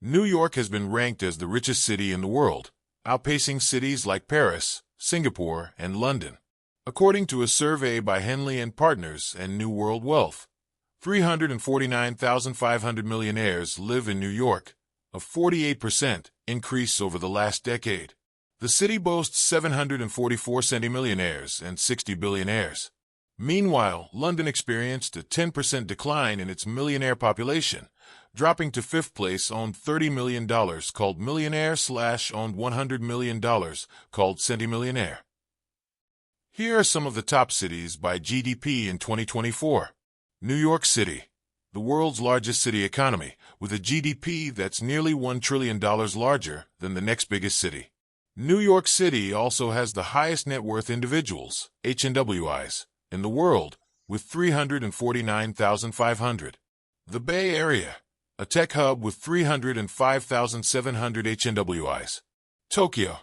New York has been ranked as the richest city in the world, outpacing cities like Paris, Singapore, and London. According to a survey by Henley Partners and New World Wealth, 349,500 millionaires live in New York, a 48% increase over the last decade. The city boasts 744 centimillionaires and 60 billionaires. Meanwhile, London experienced a 10% decline in its millionaire population, dropping to fifth place on $30 million called millionaire / on $100 million called centimillionaire. Here are some of the top cities by GDP in 2024. New York City, the world's largest city economy, with a GDP that's nearly $1 trillion larger than the next biggest city. New York City also has the highest net worth individuals, HNWIs, in the world, with 349,500. The Bay Area, a tech hub with 305,700 HNWIs. Tokyo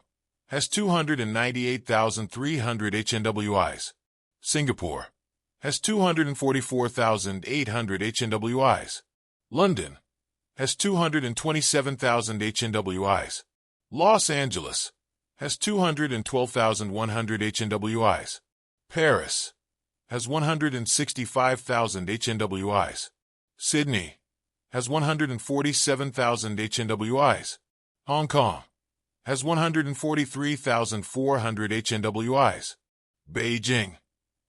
has 298,300 HNWIs. Singapore has 244,800 HNWIs. London has 227,000 HNWIs. Los Angeles has 212,100 HNWIs. Paris has 165,000 HNWIs. Sydney has 147,000 HNWIs. Hong Kong has 143,400 HNWIs. Beijing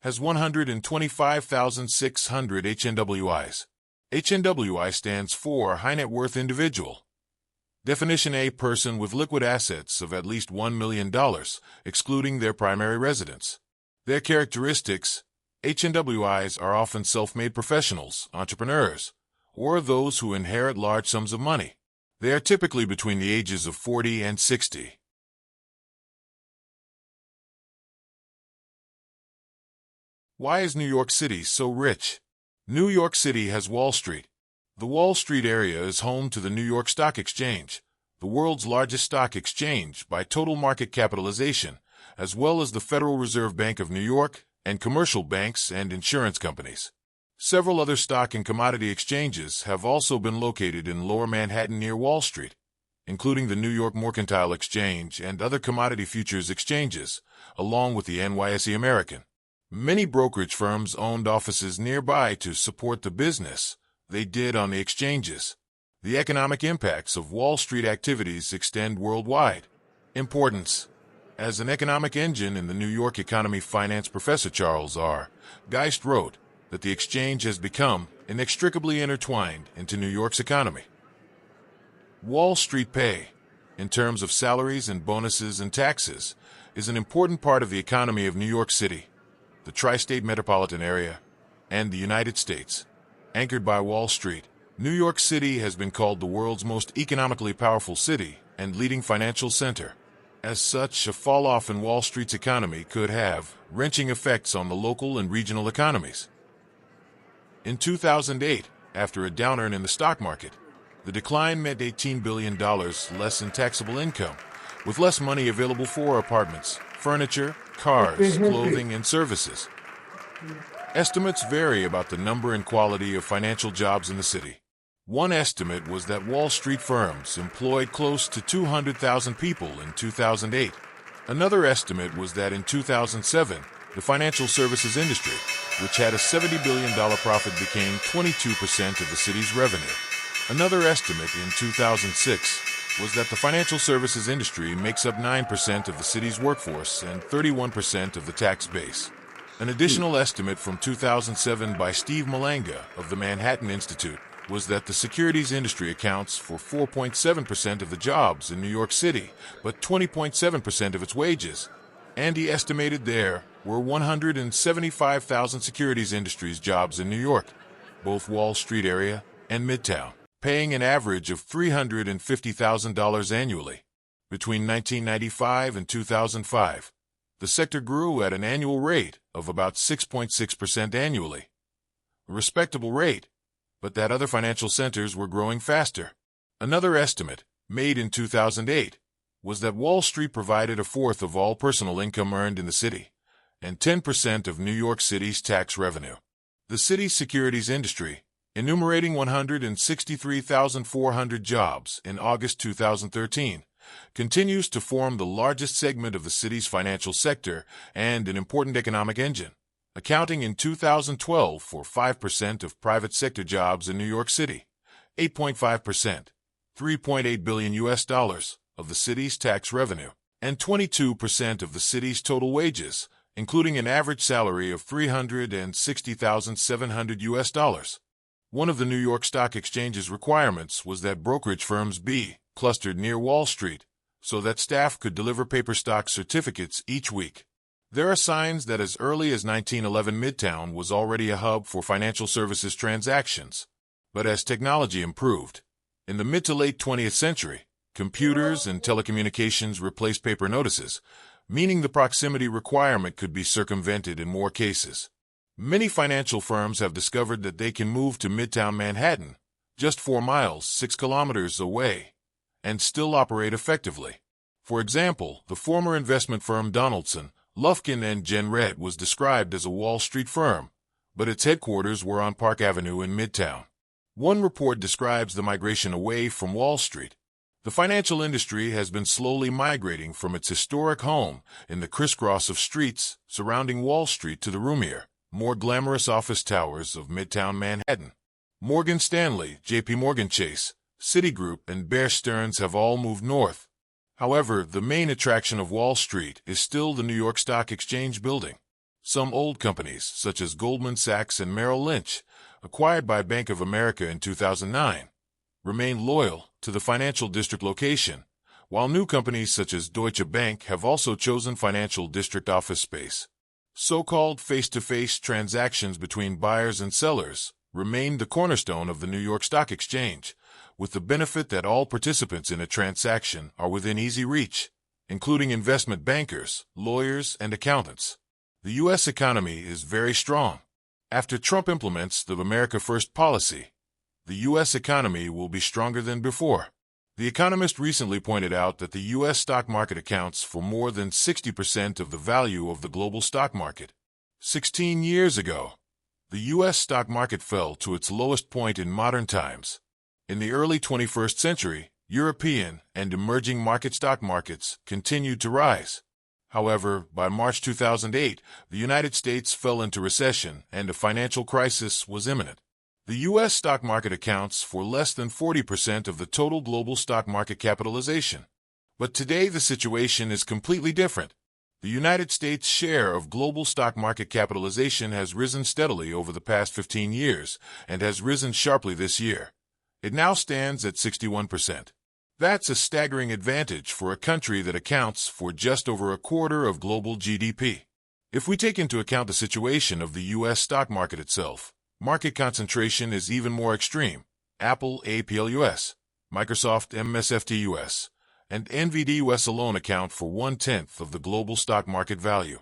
has 125,600 HNWIs. HNWI stands for High Net Worth Individual. Definition: a person with liquid assets of at least $1 million, excluding their primary residence. Their characteristics: HNWIs are often self-made professionals, entrepreneurs, or those who inherit large sums of money. They are typically between the ages of 40 and 60. Why is New York City so rich? New York City has Wall Street. The Wall Street area is home to the New York Stock Exchange, the world's largest stock exchange by total market capitalization, as well as the Federal Reserve Bank of New York and commercial banks and insurance companies. Several other stock and commodity exchanges have also been located in Lower Manhattan near Wall Street, including the New York Mercantile Exchange and other commodity futures exchanges, along with the NYSE American. Many brokerage firms owned offices nearby to support the business they did on the exchanges. The economic impacts of Wall Street activities extend worldwide. Importance. As an economic engine in the New York economy, finance professor Charles R. Geist wrote that the exchange has become inextricably intertwined into New York's economy. Wall Street pay, in terms of salaries and bonuses and taxes, is an important part of the economy of New York City, the tri-state metropolitan area, and the United States. Anchored by Wall Street, New York City has been called the world's most economically powerful city and leading financial center. As such, a fall-off in Wall Street's economy could have wrenching effects on the local and regional economies. In 2008, after a downturn in the stock market, the decline meant $18 billion less in taxable income, with less money available for apartments, furniture, cars, clothing, and services. Estimates vary about the number and quality of financial jobs in the city. One estimate was that Wall Street firms employed close to 200,000 people in 2008. Another estimate was that in 2007, the financial services industry, which had a $70 billion profit, became 22% of the city's revenue. Another estimate in 2006 was that the financial services industry makes up 9% of the city's workforce and 31% of the tax base. An additional estimate from 2007 by Steve Malanga of the Manhattan Institute was that the securities industry accounts for 4.7% of the jobs in New York City, but 20.7% of its wages, and he estimated there were 175,000 securities industries jobs in New York, both Wall Street area and Midtown, paying an average of $350,000 annually. Between 1995 and 2005, the sector grew at an annual rate of about 6.6% annually. A respectable rate, but that other financial centers were growing faster. Another estimate, made in 2008, was that Wall Street provided a fourth of all personal income earned in the city, and 10% of New York City's tax revenue. The city's securities industry, enumerating 163,400 jobs in August 2013, continues to form the largest segment of the city's financial sector and an important economic engine, accounting in 2012 for 5% of private sector jobs in New York City, 8.5%, $3.8 billion of the city's tax revenue, and 22% of the city's total wages, including an average salary of $360,700. One of the New York Stock Exchange's requirements was that brokerage firms be clustered near Wall Street so that staff could deliver paper stock certificates each week. There are signs that as early as 1911 Midtown was already a hub for financial services transactions. But as technology improved, in the mid to late 20th century, computers and telecommunications replaced paper notices, meaning the proximity requirement could be circumvented in more cases. Many financial firms have discovered that they can move to Midtown Manhattan, just 4 miles, 6 kilometers away, and still operate effectively. For example, the former investment firm Donaldson, Lufkin & Jenrette was described as a Wall Street firm, but its headquarters were on Park Avenue in Midtown. One report describes the migration away from Wall Street. The financial industry has been slowly migrating from its historic home in the crisscross of streets surrounding Wall Street to the roomier, more glamorous office towers of Midtown Manhattan. Morgan Stanley, J.P. Morgan Chase, Citigroup, and Bear Stearns have all moved north. However, the main attraction of Wall Street is still the New York Stock Exchange building. Some old companies, such as Goldman Sachs and Merrill Lynch, acquired by Bank of America in 2009, remain loyal to the financial district location, while new companies such as Deutsche Bank have also chosen financial district office space. So-called face-to-face transactions between buyers and sellers remain the cornerstone of the New York Stock Exchange, with the benefit that all participants in a transaction are within easy reach, including investment bankers, lawyers, and accountants. The U.S. economy is very strong. After Trump implements the America First policy, the U.S. economy will be stronger than before. The Economist recently pointed out that the U.S. stock market accounts for more than 60% of the value of the global stock market. 16 years ago, the U.S. stock market fell to its lowest point in modern times. In the early 21st century, European and emerging market stock markets continued to rise. However, by March 2008, the United States fell into recession and a financial crisis was imminent. The U.S. stock market accounts for less than 40% of the total global stock market capitalization. But today the situation is completely different. The United States' share of global stock market capitalization has risen steadily over the past 15 years and has risen sharply this year. It now stands at 61%. That's a staggering advantage for a country that accounts for just over a quarter of global GDP. If we take into account the situation of the U.S. stock market itself, market concentration is even more extreme. Apple APL-US, Microsoft MSFT-US, and NVD-US alone account for 1/10 of the global stock market value.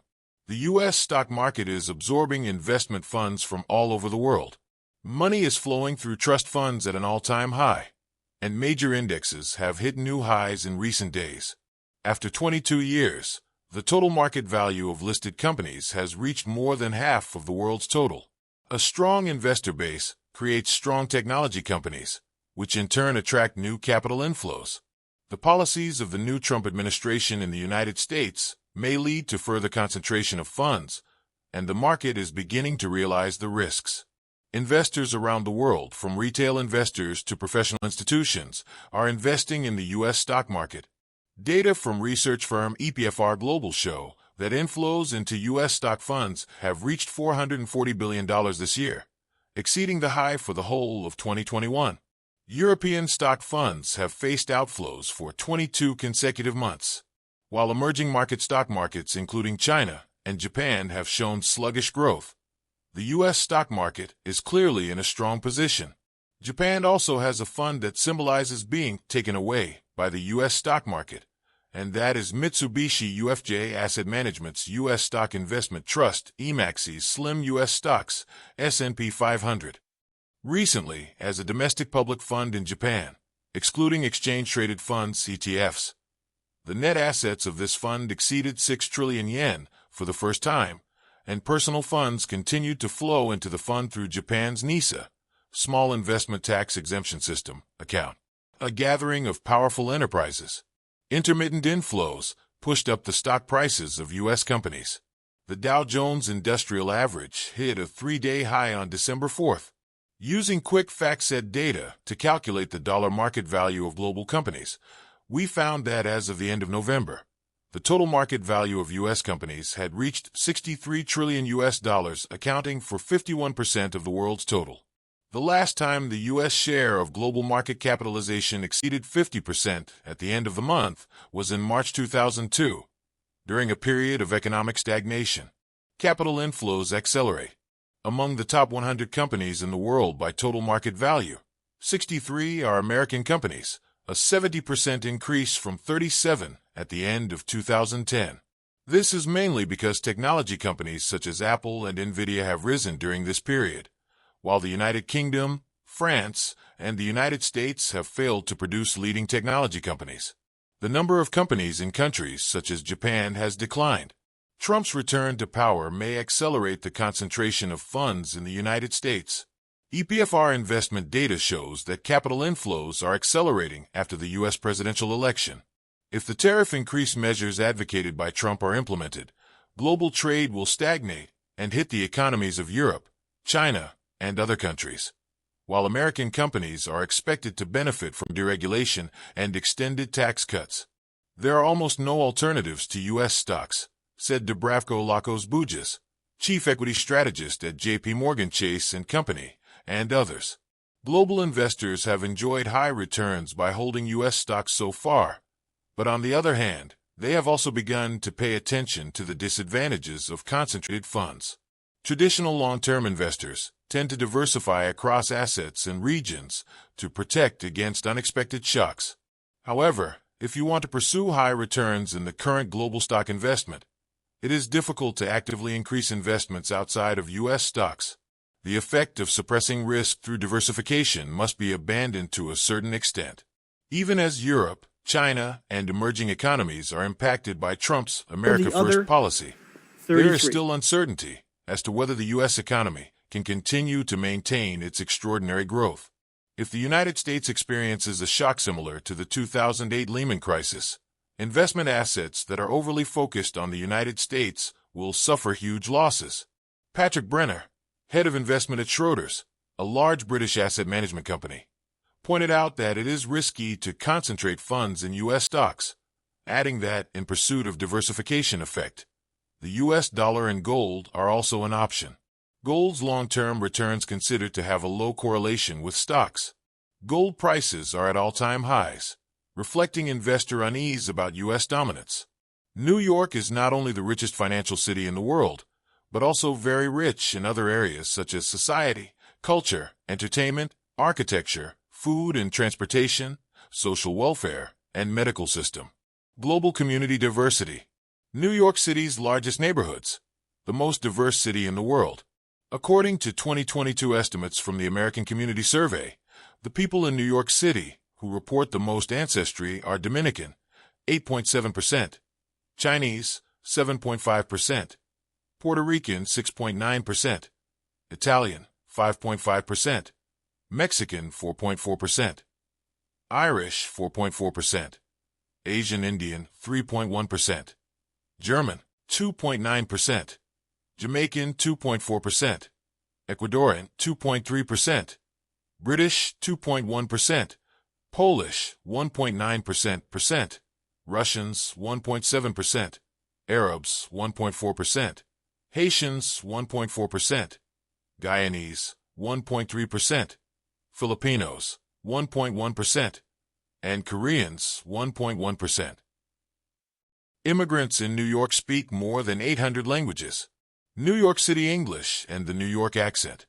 The U.S. stock market is absorbing investment funds from all over the world. Money is flowing through trust funds at an all-time high, and major indexes have hit new highs in recent days. After 22 years, the total market value of listed companies has reached more than half of the world's total. A strong investor base creates strong technology companies, which in turn attract new capital inflows. The policies of the new Trump administration in the United States may lead to further concentration of funds, and the market is beginning to realize the risks. Investors around the world, from retail investors to professional institutions, are investing in the U.S. stock market. Data from research firm EPFR Global show that inflows into U.S. stock funds have reached $440 billion this year, exceeding the high for the whole of 2021. European stock funds have faced outflows for 22 consecutive months, while emerging market stock markets, including China and Japan, have shown sluggish growth. The U.S. stock market is clearly in a strong position. Japan also has a fund that symbolizes being taken away by the U.S. stock market, and that is Mitsubishi UFJ Asset Management's U.S. Stock Investment Trust, EMAXI's Slim U.S. Stocks, S&P 500. Recently, as a domestic public fund in Japan, excluding exchange-traded funds (ETFs), the net assets of this fund exceeded 6 trillion yen for the first time, and personal funds continued to flow into the fund through Japan's NISA, small investment tax exemption system, account. A gathering of powerful enterprises. Intermittent inflows pushed up the stock prices of U.S. companies. The Dow Jones Industrial Average hit a 3-day high on December 4th. Using quick FactSet data to calculate the dollar market value of global companies, we found that as of the end of November, the total market value of U.S. companies had reached $63 trillion, accounting for 51% of the world's total. The last time the U.S. share of global market capitalization exceeded 50% at the end of the month was in March 2002. During a period of economic stagnation, capital inflows accelerate. Among the top 100 companies in the world by total market value, 63 are American companies, a 70% increase from 37 at the end of 2010. This is mainly because technology companies such as Apple and Nvidia have risen during this period, while the United Kingdom, France, and the United States have failed to produce leading technology companies. The number of companies in countries such as Japan has declined. Trump's return to power may accelerate the concentration of funds in the United States. EPFR investment data shows that capital inflows are accelerating after the U.S. presidential election. If the tariff increase measures advocated by Trump are implemented, global trade will stagnate and hit the economies of Europe, China, and other countries, while American companies are expected to benefit from deregulation and extended tax cuts. There are almost no alternatives to U.S. stocks, said Dubravko Lakos-Bujas, chief equity strategist at JP Chase & Company, and others. Global investors have enjoyed high returns by holding U.S. stocks so far, but on the other hand, they have also begun to pay attention to the disadvantages of concentrated funds. Traditional long-term investors tend to diversify across assets and regions to protect against unexpected shocks. However, if you want to pursue high returns in the current global stock investment, it is difficult to actively increase investments outside of U.S. stocks. The effect of suppressing risk through diversification must be abandoned to a certain extent. Even as Europe, China, and emerging economies are impacted by Trump's America First policy, there is still uncertainty as to whether the U.S. economy can continue to maintain its extraordinary growth. If the United States experiences a shock similar to the 2008 Lehman crisis, investment assets that are overly focused on the United States will suffer huge losses. Patrick Brenner, head of investment at Schroders, a large British asset management company, pointed out that it is risky to concentrate funds in U.S. stocks, adding that, in pursuit of diversification effect, the U.S. dollar and gold are also an option. Gold's long-term returns considered to have a low correlation with stocks. Gold prices are at all-time highs, reflecting investor unease about U.S. dominance. New York is not only the richest financial city in the world, but also very rich in other areas such as society, culture, entertainment, architecture, food and transportation, social welfare, and medical system. Global community diversity. New York City's largest neighborhoods, the most diverse city in the world. According to 2022 estimates from the American Community Survey, the people in New York City who report the most ancestry are Dominican, 8.7%, Chinese, 7.5%, Puerto Rican, 6.9%, Italian, 5.5%, Mexican, 4.4%, Irish, 4.4%, Asian Indian, 3.1%, German, 2.9%, Jamaican, 2.4%, Ecuadorian, 2.3%, British, 2.1%, Polish, 1.9%, Russians, 1.7%, Arabs, 1.4%, Haitians, 1.4%, Guyanese, 1.3%, Filipinos, 1.1%, and Koreans, 1.1%. Immigrants in New York speak more than 800 languages. New York City English and the New York accent.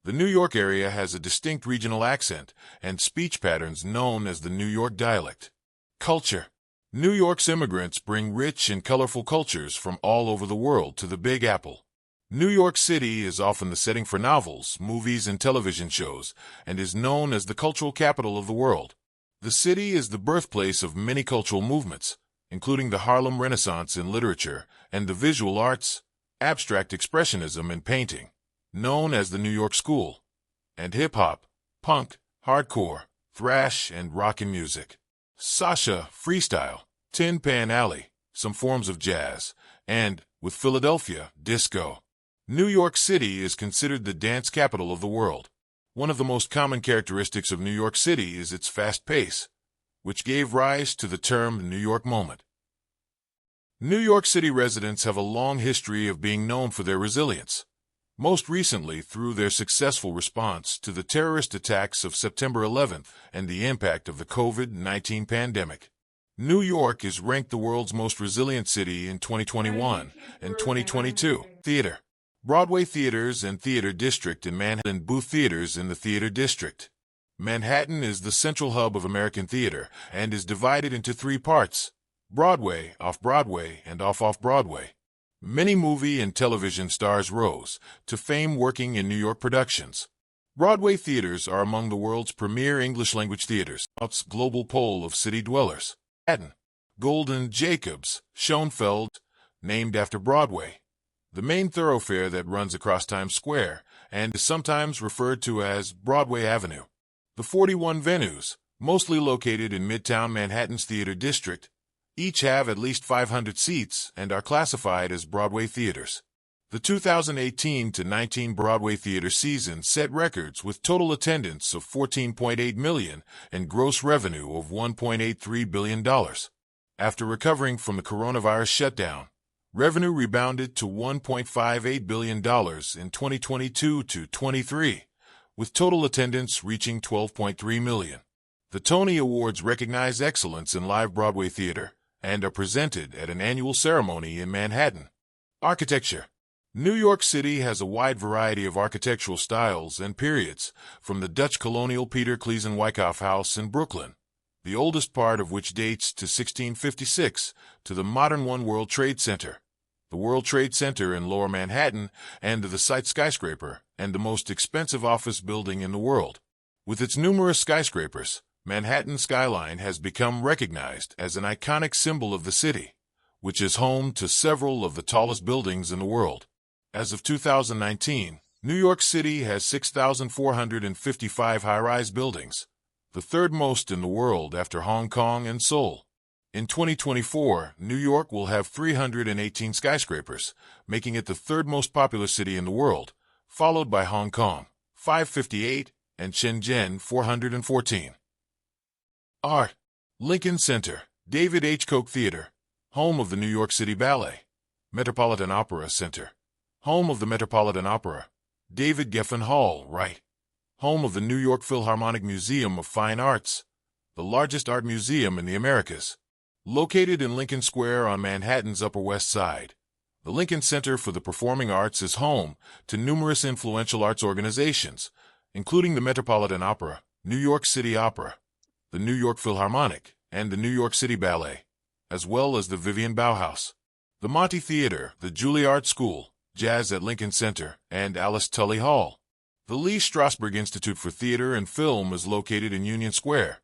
The New York area has a distinct regional accent and speech patterns known as the New York dialect. Culture. New York's immigrants bring rich and colorful cultures from all over the world to the Big Apple. New York City is often the setting for novels, movies, and television shows, and is known as the cultural capital of the world. The city is the birthplace of many cultural movements, including the Harlem Renaissance in literature and the visual arts, abstract expressionism in painting, known as the New York School, and hip-hop, punk, hardcore, thrash, and rockin' music. Sasha, freestyle, Tin Pan Alley, some forms of jazz, and, with Philadelphia, disco. New York City is considered the dance capital of the world. One of the most common characteristics of New York City is its fast pace, which gave rise to the term New York moment. New York City residents have a long history of being known for their resilience, most recently through their successful response to the terrorist attacks of September 11th and the impact of the COVID-19 pandemic. New York is ranked the world's most resilient city in 2021 and 2022. Theater. Broadway Theaters and Theater District in Manhattan, Booth Theaters in the Theater District. Manhattan is the central hub of American theater and is divided into three parts: Broadway, Off-Broadway, and Off-Off-Broadway. Many movie and television stars rose to fame working in New York productions. Broadway theaters are among the world's premier English-language theaters. Global poll of city dwellers. Manhattan. Golden Jacobs, Schoenfeld, named after Broadway, the main thoroughfare that runs across Times Square and is sometimes referred to as Broadway Avenue. The 41 venues, mostly located in Midtown Manhattan's Theater District, each have at least 500 seats and are classified as Broadway theaters. The 2018-19 Broadway theater season set records with total attendance of 14.8 million and gross revenue of $1.83 billion. After recovering from the coronavirus shutdown, revenue rebounded to $1.58 billion in 2022-23, with total attendance reaching 12.3 million. The Tony Awards recognize excellence in live Broadway theater and are presented at an annual ceremony in Manhattan. Architecture. New York City has a wide variety of architectural styles and periods, from the Dutch colonial Peter Cleesen Wyckoff House in Brooklyn, the oldest part of which dates to 1656, to the modern One World Trade Center, the World Trade Center in Lower Manhattan, and the site skyscraper, and the most expensive office building in the world. With its numerous skyscrapers, Manhattan's skyline has become recognized as an iconic symbol of the city, which is home to several of the tallest buildings in the world. As of 2019, New York City has 6,455 high-rise buildings, the third most in the world after Hong Kong and Seoul. In 2024, New York will have 318 skyscrapers, making it the third most popular city in the world, followed by Hong Kong, 558, and Shenzhen, 414. Art. Lincoln Center, David H. Koch Theater, home of the New York City Ballet. Metropolitan Opera Center, home of the Metropolitan Opera. David Geffen Hall, Wright, home of the New York Philharmonic Museum of Fine Arts, the largest art museum in the Americas. Located in Lincoln Square on Manhattan's Upper West Side, the Lincoln Center for the Performing Arts is home to numerous influential arts organizations, including the Metropolitan Opera, New York City Opera, the New York Philharmonic, and the New York City Ballet, as well as the Vivian Bauhaus, the Monty Theater, the Juilliard School, Jazz at Lincoln Center, and Alice Tully Hall. The Lee Strasberg Institute for Theater and Film is located in Union Square.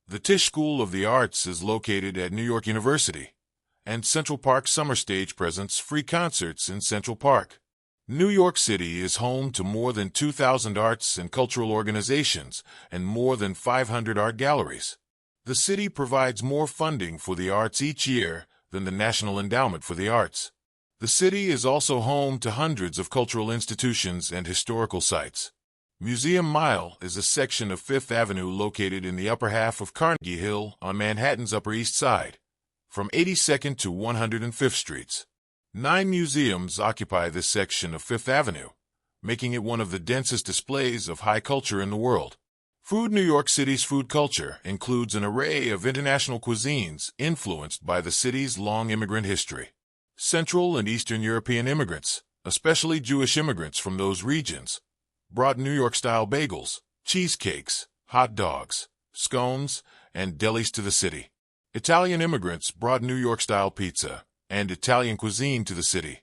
The Tisch School of the Arts is located at New York University, and Central Park Summer Stage presents free concerts in Central Park. New York City is home to more than 2,000 arts and cultural organizations and more than 500 art galleries. The city provides more funding for the arts each year than the National Endowment for the Arts. The city is also home to hundreds of cultural institutions and historical sites. Museum Mile is a section of Fifth Avenue located in the upper half of Carnegie Hill on Manhattan's Upper East Side, from 82nd to 105th Streets. 9 museums occupy this section of Fifth Avenue, making it one of the densest displays of high culture in the world. Food. New York City's food culture includes an array of international cuisines influenced by the city's long immigrant history. Central and Eastern European immigrants, especially Jewish immigrants from those regions, brought New York-style bagels, cheesecakes, hot dogs, scones, and delis to the city. Italian immigrants brought New York-style pizza and Italian cuisine to the city,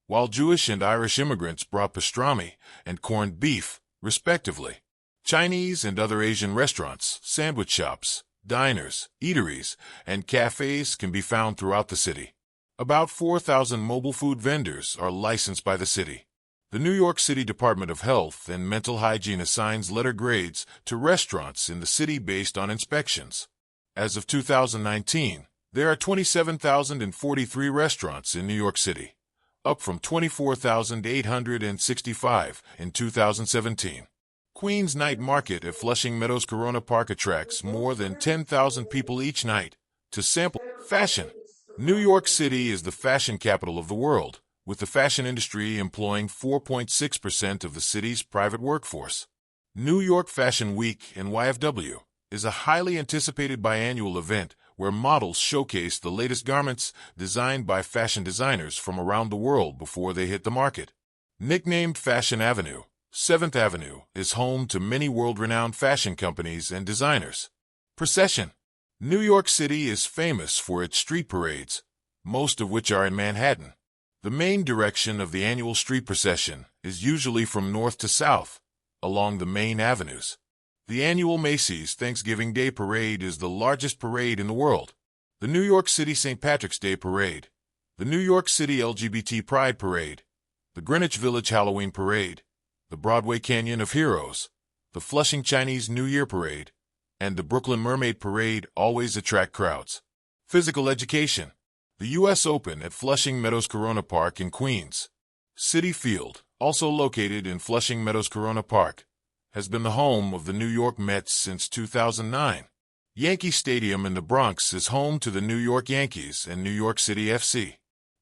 while Jewish and Irish immigrants brought pastrami and corned beef, respectively. Chinese and other Asian restaurants, sandwich shops, diners, eateries, and cafes can be found throughout the city. About 4,000 mobile food vendors are licensed by the city. The New York City Department of Health and Mental Hygiene assigns letter grades to restaurants in the city based on inspections. As of 2019, there are 27,043 restaurants in New York City, up from 24,865 in 2017. Queens Night Market at Flushing Meadows Corona Park attracts more than 10,000 people each night to sample fashion. New York City is the fashion capital of the world, with the fashion industry employing 4.6% of the city's private workforce. New York Fashion Week, NYFW, is a highly anticipated biannual event where models showcase the latest garments designed by fashion designers from around the world before they hit the market. Nicknamed Fashion Avenue, 7th Avenue is home to many world-renowned fashion companies and designers. Procession. New York City is famous for its street parades, most of which are in Manhattan. The main direction of the annual street procession is usually from north to south, along the main avenues. The annual Macy's Thanksgiving Day Parade is the largest parade in the world. The New York City St. Patrick's Day Parade, the New York City LGBT Pride Parade, the Greenwich Village Halloween Parade, the Broadway Canyon of Heroes, the Flushing Chinese New Year Parade, and the Brooklyn Mermaid Parade always attract crowds. Physical education. The U.S. Open at Flushing Meadows Corona Park in Queens. Citi Field, also located in Flushing Meadows Corona Park, has been the home of the New York Mets since 2009. Yankee Stadium in the Bronx is home to the New York Yankees and New York City FC.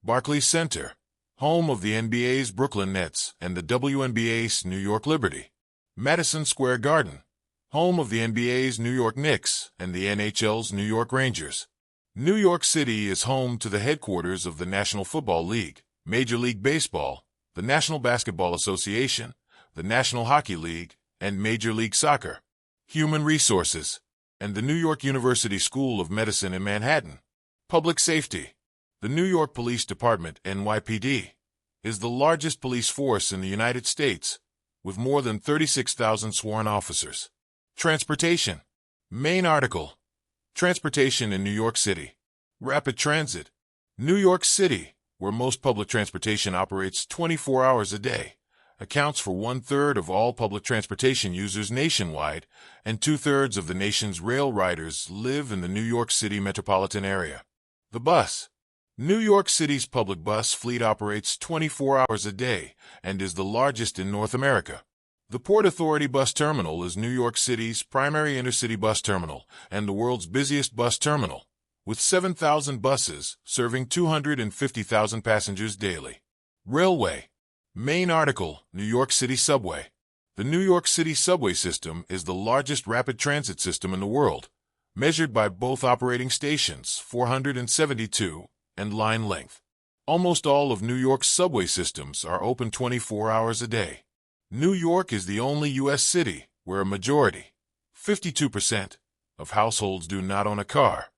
Barclays Center, home of the NBA's Brooklyn Nets and the WNBA's New York Liberty. Madison Square Garden, home of the NBA's New York Knicks and the NHL's New York Rangers. New York City is home to the headquarters of the National Football League, Major League Baseball, the National Basketball Association, the National Hockey League, and Major League Soccer. Human Resources, and the New York University School of Medicine in Manhattan. Public Safety. The New York Police Department, NYPD, is the largest police force in the United States, with more than 36,000 sworn officers. Transportation. Main article. Transportation in New York City. Rapid transit. New York City, where most public transportation operates 24 hours a day, accounts for 1/3 of all public transportation users nationwide, and 2/3 of the nation's rail riders live in the New York City metropolitan area. The bus. New York City's public bus fleet operates 24 hours a day and is the largest in North America. The Port Authority Bus Terminal is New York City's primary intercity bus terminal and the world's busiest bus terminal, with 7,000 buses serving 250,000 passengers daily. Railway. Main article, New York City Subway. The New York City subway system is the largest rapid transit system in the world, measured by both operating stations, 472, and line length. Almost all of New York's subway systems are open 24 hours a day. New York is the only U.S. city where a majority, 52%, of households do not own a car.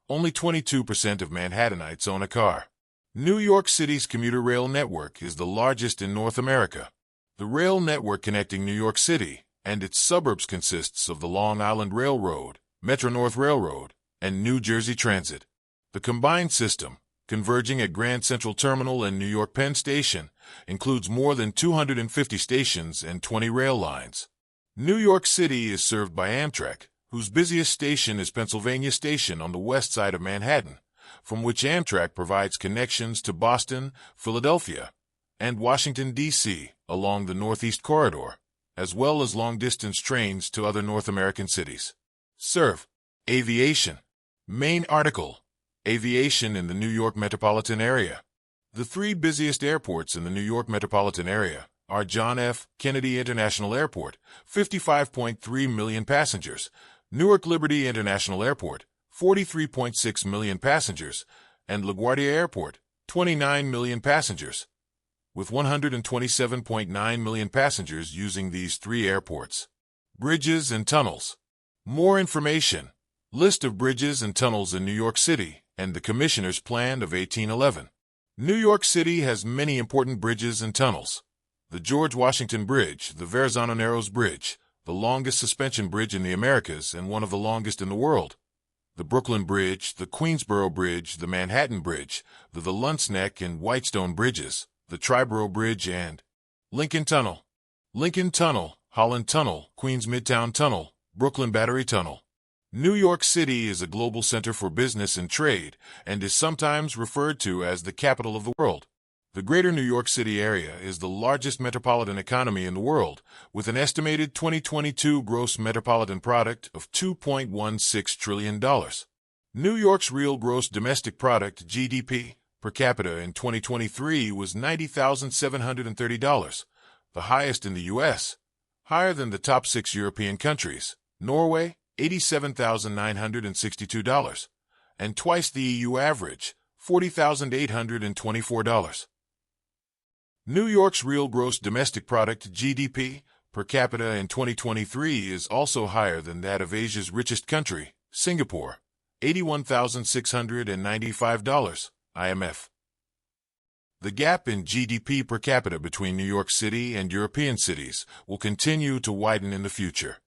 Only 22% of Manhattanites own a car. New York City's commuter rail network is the largest in North America. The rail network connecting New York City and its suburbs consists of the Long Island Railroad, Metro-North Railroad, and New Jersey Transit. The combined system, converging at Grand Central Terminal and New York Penn Station, includes more than 250 stations and 20 rail lines. New York City is served by Amtrak, whose busiest station is Pennsylvania Station on the west side of Manhattan, from which Amtrak provides connections to Boston, Philadelphia, and Washington, D.C. along the Northeast Corridor, as well as long-distance trains to other North American cities. Serve. Aviation. Main article. Aviation in the New York metropolitan area. The three busiest airports in the New York metropolitan area are John F. Kennedy International Airport, 55.3 million passengers, Newark Liberty International Airport, 43.6 million passengers, and LaGuardia Airport, 29 million passengers, with 127.9 million passengers using these three airports. Bridges and tunnels. More information. List of bridges and tunnels in New York City and the Commissioner's Plan of 1811. New York City has many important bridges and tunnels. The George Washington Bridge, the Verrazano Narrows Bridge, the longest suspension bridge in the Americas and one of the longest in the world. The Brooklyn Bridge, the Queensboro Bridge, the Manhattan Bridge, the Luntz Neck and Whitestone Bridges, the Triborough Bridge, and Lincoln Tunnel. Lincoln Tunnel, Holland Tunnel, Queens Midtown Tunnel, Brooklyn Battery Tunnel. New York City is a global center for business and trade, and is sometimes referred to as the capital of the world. The greater New York City area is the largest metropolitan economy in the world, with an estimated 2022 gross metropolitan product of $2.16 trillion. New York's real gross domestic product, GDP, per capita in 2023 was $90,730, the highest in the U.S., higher than the top 6 European countries, Norway, $87,962, and twice the EU average, $40,824. New York's real gross domestic product, GDP, per capita in 2023 is also higher than that of Asia's richest country, Singapore, $81,695, IMF. The gap in GDP per capita between New York City and European cities will continue to widen in the future.